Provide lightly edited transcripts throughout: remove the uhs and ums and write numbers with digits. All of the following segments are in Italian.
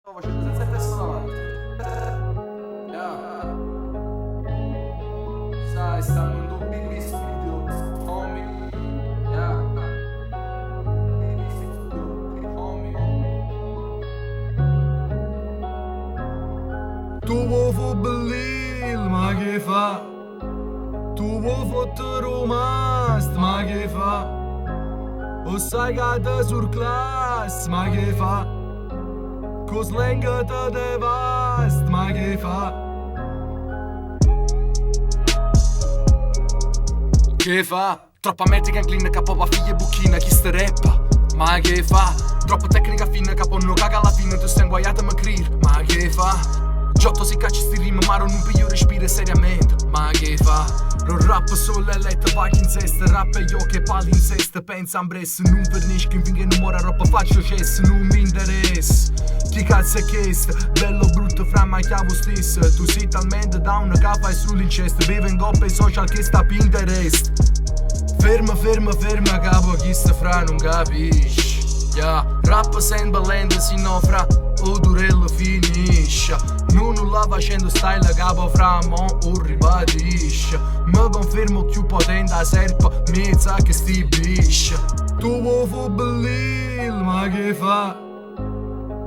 Sto facendo senza il testo davanti. Yeah. Sai, stanno in dubbi studio, homie. Yeah. Homie. Tu vuoi fu bellil, ma che fa? Tu vuoi fotte romast, ma che fa? O sai che te surclass, ma che fa? Con slang te devast, ma che fa? Che fa? Troppa metrica inclina capo va figlia e bucchina, chi ste rappa? Ma che fa? Troppa tecnica fina capo non caga alla fine, tu stai inguaiata a crir, ma che fa? Giotto si caccia sti rima, ma non piglio respira seriamente, ma che fa? Non rap solo le lettere, vai in sesta, rap e io che pali in sesta, pensa a bress, non vernisci che finché non muore roba faccio cesso, non mi interessa. Chi cazzo è questo? Bello brutto fra ma chiavo stesso, tu sei talmente down che fai sull'incesto, vive in coppia social che sta Pinterest. Ferma, ferma, ferma capo, chi sta fra non capisci. Yeah, rap sempre lento, si no fra o durello finisce. Non la facendo style capo fra mo o ribadisce. Mi confermo più potente a serpa, mezza che sti bisce. Tu vuoi fu bellil, ma che fa?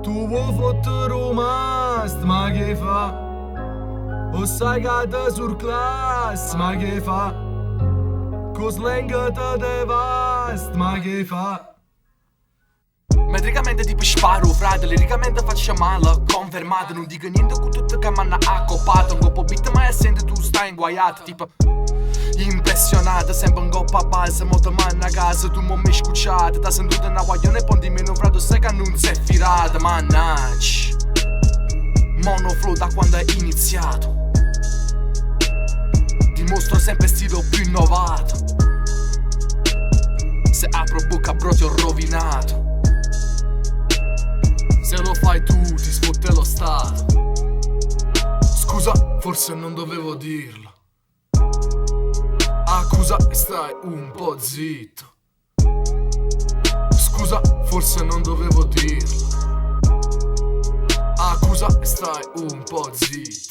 Tu vuoi fotte romast, ma che fa? O sai che te surclass, ma che fa? Con slang te devast, ma che fa? Metricamente tipo sparo, frate, liricamente faccio male, confermato, non dico niente con tutto che m'hanno accoppato. Un coppo beat ma sente tu stai inguaiato, tipo impressionato, sempre un coppo a base, mo te manna a casa, tu mo mi scucciate, t'ha sentito una guaglione e poi di meno frate, sai che non sei firata, mannaggia. Monoflow da quando è iniziato, dimostro sempre stile più innovato. Se apro bocca bro ti ho rovinato. Se lo fai tu ti sfotte lo stato. Scusa, forse non dovevo dirlo. Accusa e stai un po' zitto. Scusa, forse non dovevo dirlo. Accusa e stai un po' zitto.